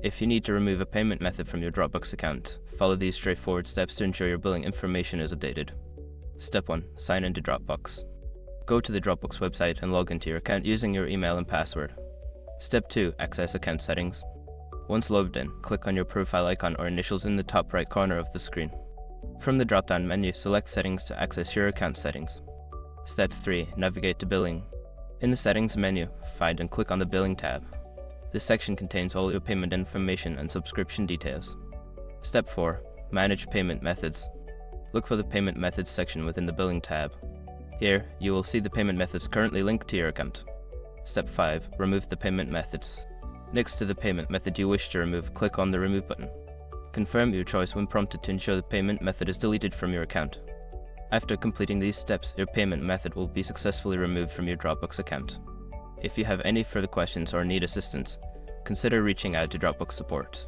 If you need to remove a payment method from your Dropbox account, follow these straightforward steps to ensure your billing information is updated. Step 1. Sign into Dropbox. Go to the Dropbox website and log into your account using your email and password. Step 2. Access account settings. Once logged in, click on your profile icon or initials in the top right corner of the screen. From the drop-down menu, select Settings to access your account settings. Step 3. Navigate to Billing. In the Settings menu, find and click on the Billing tab. This section contains all your payment information and subscription details. Step 4. Manage payment methods. Look for the Payment Methods section within the Billing tab. Here, you will see the payment methods currently linked to your account. Step 5. Remove the payment methods. Next to the payment method you wish to remove, click on the Remove button. Confirm your choice when prompted to ensure the payment method is deleted from your account. After completing these steps, your payment method will be successfully removed from your Dropbox account. If you have any further questions or need assistance, consider reaching out to Dropbox support.